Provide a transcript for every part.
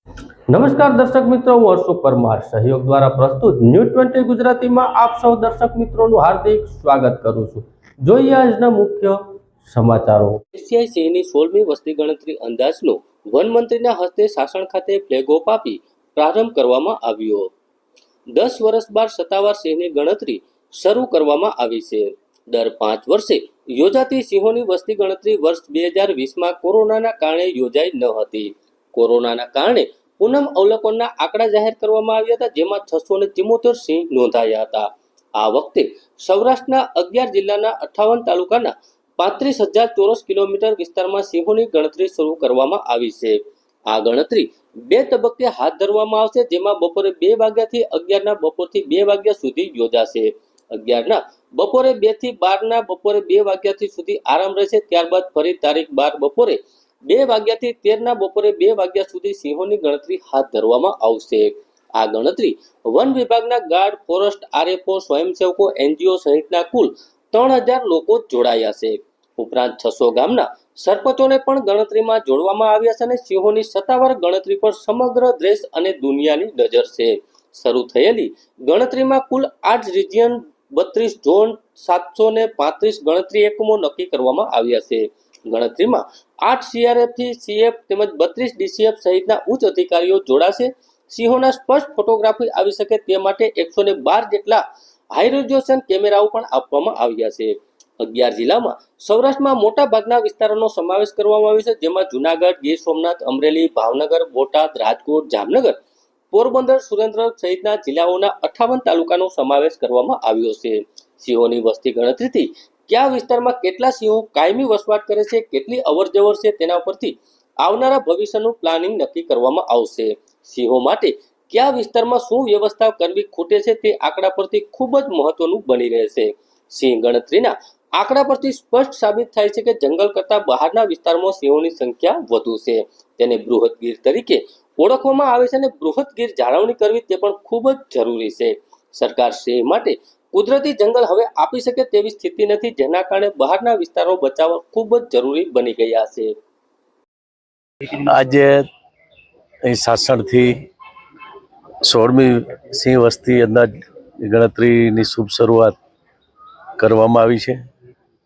નમસ્કાર દર્શક મિત્રો, હું હર્ષ પરમાર સહયોગ દ્વારા પ્રસ્તુત ન્યૂઝ 20 ગુજરાતીમાં આપ સૌ દર્શક મિત્રોનું હાર્દિક સ્વાગત કરું છું। જોઈએ આજના મુખ્ય સમાચારો। એશિયાઈ સિંહની 16મી વસ્તી ગણતરી અંદાજનો વન મંત્રીના હસ્તે સાસણ ખાતે ફ્લેગ ઓફ આપી પ્રારંભ કરવામાં આવ્યો। 10 વર્ષ બાદ સત્તાવાર સિંહની ગણતરી શરૂ કરવામાં આવી છે। દર 5 વર્ષે યોજાતી સિંહોની વસ્તી ગણતરી વર્ષ 2020માં કોરોનાના કારણે યોજાઈ ન હતી। કોરોનાના કારણે પૂનમ અવલોકનના આંકડા જાહેર કરવામાં આવ્યા હતા, જેમાં 674 સિંહ નોંધાયા હતા। આ વખતે સૌરાષ્ટ્રના 11 જિલ્લાના 58 તાલુકાના 35,000 ચોરસ કિલોમીટર વિસ્તારમાં સિંહોની ગણતરી શરૂ કરવામાં આવી છે। આ ગણતરી 2 તબક્કે હાથ ધરવામાં આવશે, જેમાં બપોરે 2 વાગ્યાથી 11ના બપોરથી 2 વાગ્યા સુધી યોજાશે। 11ના બપોરે 2 થી 12ના બપોરે 2 વાગ્યાથી સુધી આરામ રહેશે। ત્યારબાદ ફરી તારીખ 12 બપોરે 2 વાગ્યાથી 13ના બપોરે 2 વાગ્યા સુધી સિંહોની ગણતરી હાથ ધરવામાં આવશે। આ ગણતરી વન વિભાગના ગાર્ડ, ફોરેસ્ટ, આરએફઓ, સ્વયંસેવકો, એનજીઓ સહિતના કુલ 3000 લોકો જોડાયા છે। ઉપરાંત 600 ગામના સરપંચોને પણ ગણતરીમાં જોડવામાં આવ્યા છે અને સિંહોની સત્તાવાર ગણતરી પર સમગ્ર દેશ અને દુનિયાની નજર છે। શરૂ થયેલી ગણતરીમાં કુલ 8 રિજિયન, 32 ઝોન, 735 ગણતરી એકમો નક્કી કરવામાં આવ્યા છે। ગણતરીમાં 8 સીઆરએફથી સીએફ તેમજ 32 ડીસીએફ સહિતના ઉચ્ચ અધિકારીઓ જોડાશે। સિંહોના સ્પષ્ટ ફોટોગ્રાફી આવી શકે તે માટે 112 જેટલા હાઈ રેઝોલ્યુશન કેમેરાઓ પણ આપવામાં આવ્યા છે। 11 જિલ્લામાં સૌરાષ્ટ્રમાં મોટા ભાગના વિસ્તારોનો સમાવેશ કરવામાં આવ્યો છે, જેમાં જૂનાગઢ, ગીર સોમનાથ, અમરેલી, ભાવનગર, બોટાદ, રાજકોટ, જામનગર, પોરબંદર, સુરેન્દ્રનગર સહિતના જિલ્લાઓના 58 તાલુકાનો સમાવેશ કરવામાં આવ્યો છે। સિંહોની વસ્તી ગણતરીથી કયા વિસ્તારમાં કેટલા સિંહો કાયમી વસવાટ કરે છે, કેટલી અવરજવર છે, તેના પરથી આવનારા ભવિષ્યનું પ્લાનિંગ નક્કી કરવામાં આવશે। સિંહો માટે કયા વિસ્તારમાં શું વ્યવસ્થા કરવી ખૂટે છે, તે આંકડા પરથી ખૂબ જ મહત્વનું બની રહેશે। સિંહ ગણતરીના આંકડા પરથી સ્પષ્ટ સાબિત થાય છે કે જંગલ કરતાં બહારના વિસ્તારમાં સિંહોની સંખ્યા વધુ છે। તેને બૃહદ ગીર તરીકે ઓળખવામાં આવે છે અને બૃહદ ગીર જાળવણી કરવી તે પણ ખૂબ જ જરૂરી છે। સરકાર સિંહ માટે કુદરતી જંગલ હવે આપી શકે તેવી સ્થિતિ નથી, જેના કારણે બહારના વિસ્તારો બચાવવા ખૂબ જ જરૂરી બની ગયા છે। આજે અહીં સાસણથી 16મી સિંહ વસ્તી અંદાજ ગણતરીની શુભ શરૂઆત કરવામાં આવી છે।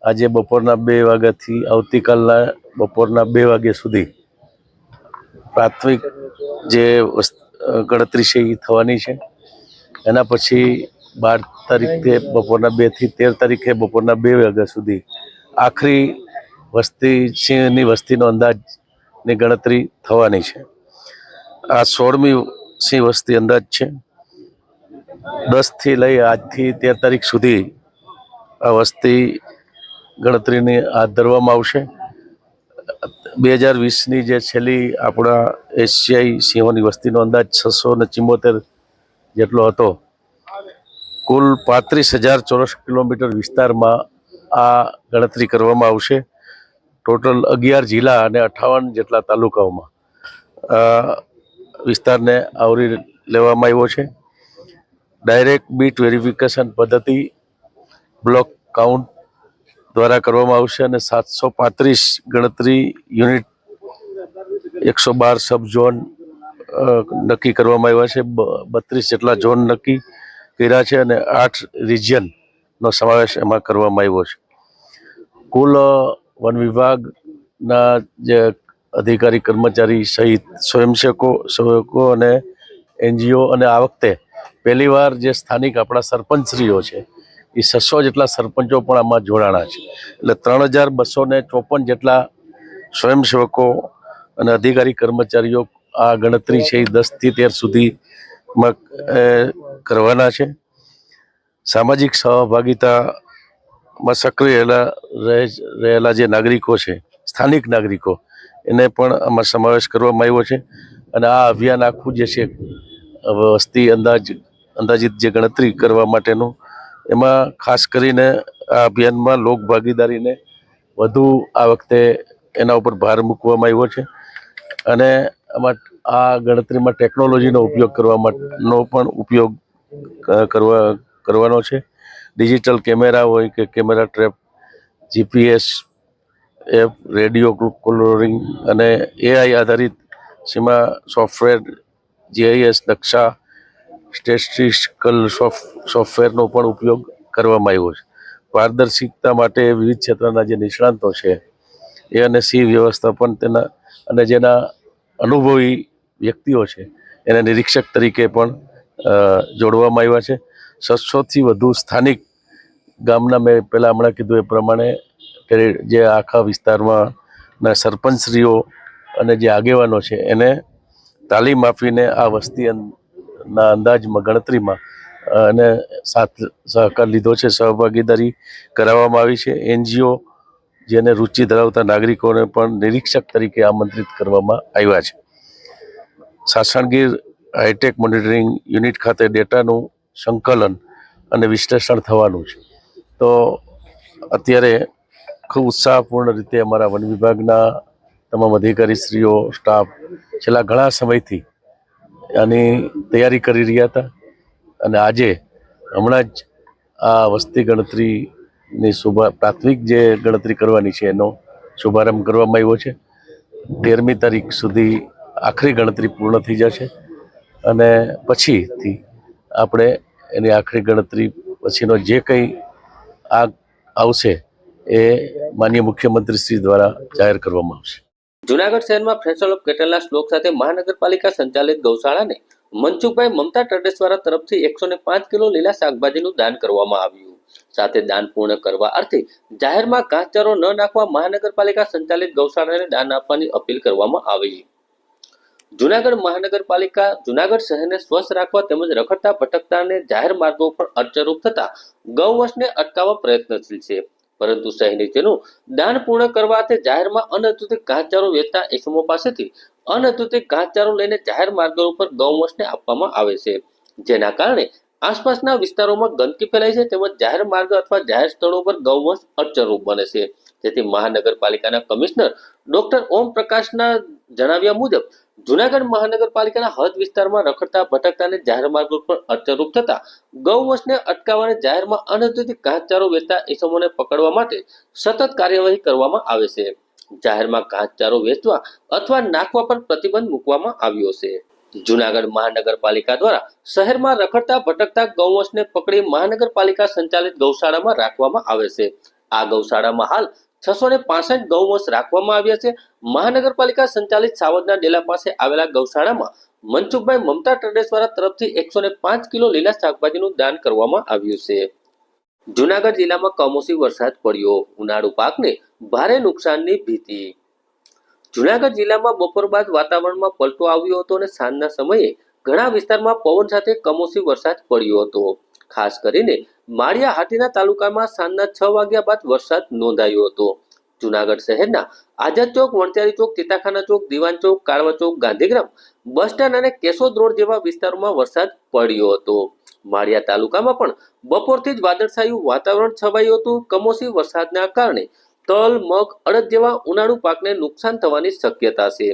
આજે બપોરના 2 વાગ્યાથી આવતીકાલના બપોરના 2 વાગ્યા સુધી પ્રાથમિક જે ગણતરી છે એ થવાની છે। એના પછી 12 તારીખે બપોરના 2 થી 13 તારીખે બપોરના 2 વાગ્યા સુધી આખરી સિંહની વસ્તીનો અંદાજની ગણતરી થવાની છે। આ 16મી સિંહ વસ્તી અંદાજ છે। 10 થી લઈ આજથી 13 તારીખ સુધી આ વસ્તી ગણતરીને હાથ ધરવામાં આવશે। 2020ની જે છેલ્લી આપણા એશિયાઈ સિંહોની વસ્તીનો અંદાજ 674 જેટલો હતો। કુલ 35,000 ચોરસ કિલોમીટર વિસ્તારમાં આ ગણતરી કરવામાં આવશે। ટોટલ 11 જિલ્લા અને 58 જેટલા તાલુકાઓમાં વિસ્તારને આવરી લેવામાં આવ્યો છે। ડાયરેક્ટ બીટ વેરિફિકેશન પદ્ધતિ બ્લોક કાઉન્ટ દ્વારા કરવામાં આવશે અને 735 ગણતરી યુનિટ, 112 સબ ઝોન નક્કી કરવામાં આવ્યા છે। 32 જેટલા ઝોન નક્કી કર્યા છે અને 8 રિજિયનનો સમાવેશ એમાં કરવામાં આવ્યો છે। કુલ વન વિભાગના જે અધિકારી, કર્મચારી સહિત સ્વયંસેવકો અને એનજીઓ અને આ વખતે પહેલીવાર જે સ્થાનિક આપણા સરપંચશ્રીઓ છે એ 600 જેટલા સરપંચો પણ આમાં જોડાણા છે। એટલે 3254 જેટલા સ્વયંસેવકો અને અધિકારી કર્મચારીઓ આ ગણતરી છે એ 10 થી 13 સુધીમાં કરવાના છે। સામાજિક સહભાગિતામાં સક્રિય રહેલા જે નાગરિકો છે, સ્થાનિક નાગરિકો, એને પણ આમાં સમાવેશ કરવામાં આવ્યો છે। અને આ અભિયાન આખું જે છે વસ્તી અંદાજિત જે ગણતરી કરવા માટેનું, એમાં ખાસ કરીને આ અભિયાનમાં લોક ભાગીદારીને વધુ આ વખતે એના ઉપર ભાર મૂકવામાં આવ્યો છે। અને આમાં આ ગણતરીમાં ટેકનોલોજીનો ઉપયોગ પણ ઉપયોગ કરવાનો છે। ડિજિટલ કેમેરા હોય કે camera trap, GPS app, radio collaring અને એઆઈ આધારિત જેમાં સોફ્ટવેર GIS નકશા સ્ટેટિસ્ટિકલ સોફ્ટવેરનો પણ ઉપયોગ કરવામાં આવ્યો છે. પારદર્શિકતા માટે વિવિધ ક્ષેત્રના જે નિષ્ણાંતો છે એ અને સી વ્યવસ્થાપન તેના અને જેના અનુભવી વ્યક્તિઓ છે એને નિરીક્ષક તરીકે પણ જોડવામાં આવ્યા છે. 600થી વધુ સ્થાનિક ગામના મેં પહેલાં હમણાં કીધું એ પ્રમાણે જે આખા વિસ્તારમાં સરપંચશ્રીઓ અને જે આગેવાનો છે એને તાલીમ આપીને આ વસ્તીના અંદાજમાં ગણતરીમાં અને સાથ સહકાર લીધો છે, સહભાગીદારી કરાવવામાં આવી છે. NGO જેને રુચિ ધરાવતા નાગરિકોને પણ નિરીક્ષક તરીકે આમંત્રિત કરવામાં આવ્યા છે. સાસણગીર હાઈટેક મોનિટરિંગ યુનિટ ખાતે ડેટાનું સંકલન અને વિશ્લેષણ થવાનું છે. તો અત્યારે ખૂબ ઉત્સાહપૂર્ણ રીતે અમારા વન વિભાગના તમામ અધિકારીશ્રીઓ, સ્ટાફ છેલ્લા ઘણા સમયથી આની તૈયારી કરી રહ્યા હતા અને આજે હમણાં જ આ વસ્તી ગણતરીની પ્રાથમિક જે ગણતરી કરવાની છે એનો શુભારંભ કરવામાં આવ્યો છે. 13મી તારીખ સુધી આખરી ગણતરી પૂર્ણ થઈ જશે અને પછીથી આપણે એની આખરી ગણતરી પછીનો જે કંઈ આવશે એ માનનીય મુખ્યમંત્રી શ્રી દ્વારા જાહેર કરવામાં આવશે. જુનાગઢ શહેરમાં ફેસ્ટિવલ ઓફ કેટલના શ્લોક સાથે મહાનગરપાલિકા સંચાલિત ગૌશાળાને મનસુખભાઈ મમતા ટ્રેડર્સ વાળા તરફથી 105 કિલો લીલા શાકભાજીનું દાન કરવામાં આવ્યું. સાથે દાન પૂર્ણ કરવા અર્થે જાહેરમાં ઘાસચારો ન નાખવા મહાનગરપાલિકા સંચાલિત ગૌશાળાને દાન આપવાની અપીલ કરવામાં આવી. જુનાગઢ મહાનગરપાલિકા જુનાગઢ શહેરને સ્વચ્છ રાખવા તેમજ રખડતા ભટકતાને જાહેર માર્ગો પર અડચણરૂપ થતા ગૌવંશને અટકાવવા પ્રયત્નશીલ છે, પરંતુ શહેરીજનો દાન પૂર્ણ કરવા અર્થે જાહેરમાં અનધિકૃત ઘાસચારો વેચતા એકમો પાસેથી અનધિકૃત ઘાસચારો લઈને જાહેર માર્ગો ઉપર ગૌવંશને આપવામાં આવે છે, જેના કારણે આસપાસના વિસ્તારોમાં ગંદકી ફેલાય છે તેમજ જાહેર માર્ગ અથવા જાહેર સ્થળો પર ગૌવંશ અડચણરૂપ બને છે. જેથી મહાનગરપાલિકાના કમિશનર ડોક્ટર ઓમ પ્રકાશના જણાવ્યા મુજબ જુનાગઢ મહાનગરપાલિકાના હદ વિસ્તારમાં રખડતા ભટકતાને જાહેર માર્ગો પર અડચણરૂપ થતા ગૌવંશને અટકાવવાને જાહેરમાં અનધિકૃત ઘાસચારો વેચતા એકમોને પકડવા માટે સતત કાર્યવાહી કરવામાં આવે છે. જાહેરમાં ઘાસચારો વેચવા અથવા નાખવા પર પ્રતિબંધ મૂકવામાં આવ્યો છે. જુનાગઢ મહાનગરપાલિકા દ્વારા શહેરમાં રખડતા ભટકતા ગૌવંશને પકડી મહાનગરપાલિકા સંચાલિત ગૌશાળામાં રાખવામાં આવે છે. આ ગૌશાળામાં હાલ 665 ગૌવંશ રાખવામાં આવ્યા છે. મહાનગરપાલિકા સંચાલિત સાવજના ડેલા પાસે આવેલા ગૌશાળામાં મનસુખભાઈ મમતા ટ્રેડર્સ વાળા તરફથી 105 કિલો લીલા શાકભાજીનું દાન કરવામાં આવ્યું છે. જુનાગઢ જિલ્લામાં કમોસમી વરસાદ પડ્યો, ઉનાળુ પાકને ભારે નુકસાનની ભીતિ. જુનાગઢ જિલ્લામાં બપોર બાદ વાતાવરણમાં પલટો આવ્યો હતો અને સાંજના સમયે ઘણા વિસ્તારમાં પવન સાથે કમોસમી વરસાદ પડ્યો હતો. ખાસ કરીને માળિયા હાટીના તાલુકામાં સાંજના 6 વાગ્યા બાદ વરસાદ નોંધાયો હતો. જુનાગઢ શહેરના આઝાદ ચોક, વણચારી ચોક, તીતાખાના ચોક, દીવાન ચોક, કાળવા ચોક, ગાંધીગ્રામ બસ સ્ટેન્ડ અને કેશોદ રોડ જેવા વિસ્તારોમાં વરસાદ પડ્યો હતો. માળિયા તાલુકામાં પણ બપોરથી જ વાદળછાયું વાતાવરણ છવાયું હતું. કમોસમી વરસાદના કારણે તલ, મગ, અડદ જેવા ઉનાળુ પાકને નુકસાન થવાની શક્યતા છે,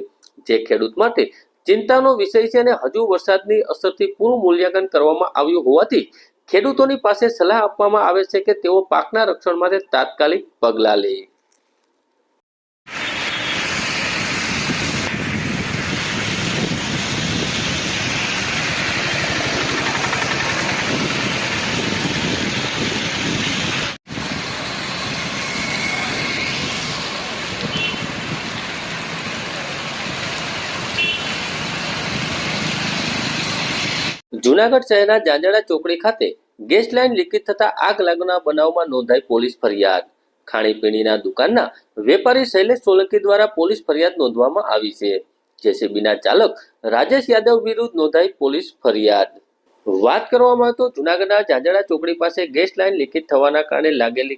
જે ખેડૂત માટે ચિંતાનો વિષય છે અને હજુ વરસાદની અસરથી પૂરું મૂલ્યાંકન કરવામાં આવ્યું હોવાથી ખેડૂતોની પાસે સલાહ આપવામાં આવે છે કે તેઓ પાકના રક્ષણ માટે તાત્કાલિક પગલાં લે. જુનાગઢ શહેરના જાંજડા ચોકડી ખાતે ગેસ લાઇન લીકેજ થતા આગ લાગવાના બનાવમાં નોંધાઈ પોલીસ ફરિયાદ. ખાણીપીણીના દુકાનના વેપારી શૈલેષ સોલંકી દ્વારા પોલીસ ફરિયાદ નોંધવામાં આવી છે. જેસીબીના ચાલક રાજેશ યાદવ વિરુદ્ધ નોંધાઈ પોલીસ ફરિયાદ. વાત કરવામાં આવે તો જુનાગઢના જાંજડા ચોકડી પાસે ગેસ લાઇન લીકેજ થવાના કારણે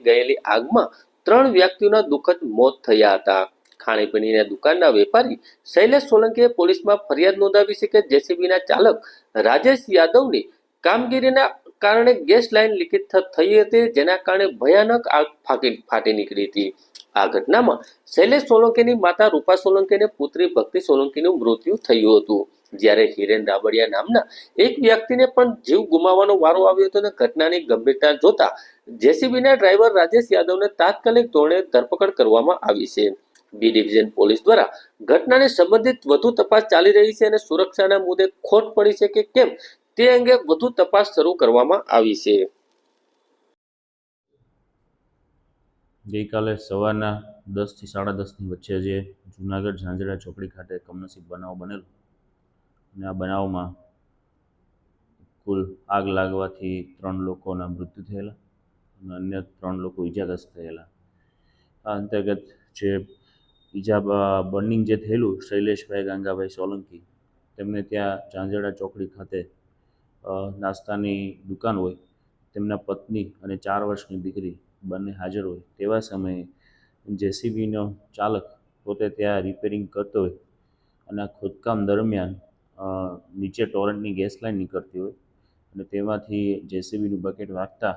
ગયેલી આગમાં 3 વ્યક્તિઓના દુઃખદ મોત થયા હતા. ખાણીપીણીના દુકાનના વેપારી શૈલેષ સોલંકીએ પોલીસમાં ફરિયાદ નોંધાવી છે કે જેસીબીના ચાલક રાજેશ યાદવની કામગીરીના કારણે ગેસ લાઇન લીકેજ થઈ હતી, જેના કારણે ભયાનક આગ ફાટી નીકળી હતી. આ ઘટનામાં શૈલેષ સોલંકીની માતા રૂપા સોલંકી અને પુત્રી ભક્તિ સોલંકીનું મૃત્યુ થયું હતું, જ્યારે હિરેન રાબડિયા નામના એક વ્યક્તિને પણ જીવ ગુમાવવાનો વારો આવ્યો હતો અને ઘટનાની ગંભીરતા જોતા જેસીબીના ડ્રાઈવર રાજેશ યાદવને તાત્કાલિક ધોરણે ધરપકડ કરવામાં આવી છે. બી ડિવિઝન પોલીસ દ્વારા ઘટનાને સંબંધિત વધુ તપાસ ચાલી રહી છે અને સુરક્ષાના મુદ્દે ખોટ પડી છે કે કેમ તે અંગે વધુ તપાસ શરૂ કરવામાં આવી છે. ગઈકાલે સવારના 10 થી 10:30ની વચ્ચે જે જૂનાગઢ ઝાંઝરા ચોકડી ખાતે કમનસીબ બનાવ બનેલો અને આ બનાવમાં કુલ આગ લાગવાથી 3 લોકોના મૃત્યુ થયેલા અને અન્ય 3 લોકો ઈજાગ્રસ્ત થયેલા. આ અંતર્ગત જે બર્નિંગ જે થયેલું શૈલેષભાઈ ગાંગાભાઈ સોલંકી, તેમને ત્યાં ઝાંઝરા ચોકડી ખાતે નાસ્તાની દુકાન હોય, તેમના પત્ની અને 4 વર્ષની દીકરી બંને હાજર હોય તેવા સમયે જેસીબીનો ચાલક પોતે ત્યાં રિપેરિંગ કરતો હોય અને આ ખોદકામ દરમિયાન નીચે ટોરન્ટની ગેસ લાઇન નીકળતી હોય અને તેમાંથી જેસીબીનું બકેટ વાગતા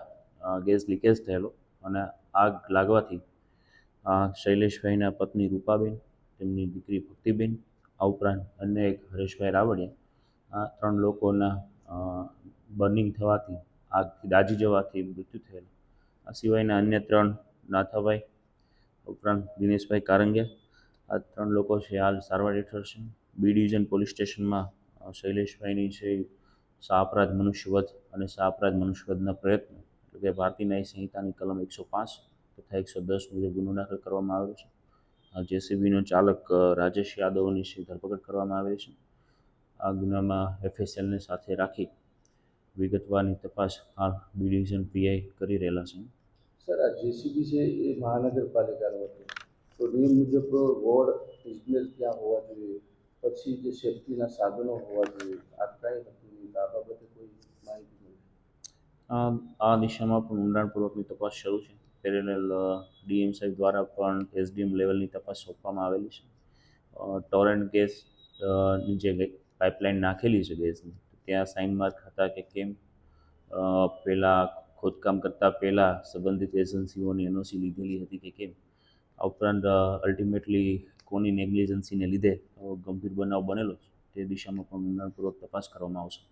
ગેસ લીકેજ થયેલો અને આગ લાગવાથી શૈલેષભાઈના પત્ની રૂપાબેન, તેમની દીકરી ભક્તિબેન, આ ઉપરાંત અન્ય એક હરેશભાઈ રાવડિયા, આ 3 લોકોના બર્નિંગ થવાથી આગથી દાઝી જવાથી મૃત્યુ થયેલ. આ સિવાયના અન્ય 3 નાથાભાઈ ઉપરાંત દિનેશભાઈ કારંગિયા, આ 3 લોકો છે હાલ સારવાર હેઠળ છે. બી ડિવિઝન પોલીસ સ્ટેશનમાં શૈલેષભાઈની છે શાહઅપરાધ મનુષ્યવધ અને શાહઅપરાધ મનુષ્યવધના પ્રયત્ન એટલે કે ભારતીય ન્યાય સંહિતાની કલમ 105 તથા 110 મુજબ ગુનો દાખલ કરવામાં આવેલો છે. જેસીબીનો ચાલક રાજેશ યાદવની ધરપકડ કરવામાં આવેલી છે. આ ગુનામાં એફએસએલને સાથે રાખી વિગતવારની તપાસ હાલ બી ડિવિઝન પીઆઈ કરી રહેલા છે. સર, આ જેસીબી છે એ મહાનગરપાલિકાનું હતું, તો નિયમ મુજબ વોર્ડ ઇજનેર ક્યાં હોવા જોઈએ, પછી જે સેફ્ટીના સાધનો હોવા જોઈએ, આ કાંઈ હતું નહીં. આ બાબતે કોઈ માહિતી નથી. આ દિશામાં પણ ઊંડાણપૂર્વકની તપાસ શરૂ છે. પેરેલલ ડીએમ સાહેબ દ્વારા પણ એસડીએમ લેવલની તપાસ સોંપવામાં આવેલી છે. ટોરેન્ટ ગેસ જે પાઇપલાઇન નાખેલી છે ગેસની, ત્યાં સાઇન માર્ક હતા કે કેમ, પહેલાં ખોદકામ કરતાં પહેલાં સંબંધિત એજન્સીઓની એનઓસી લીધેલી હતી કે કેમ, આ ઉપરાંત અલ્ટિમેટલી કોની નેગ્લિજન્સીને લીધે ગંભીર બનાવ બનેલો છે તે દિશામાં પણ ઊંડાણપૂર્વક તપાસ કરવામાં આવશે.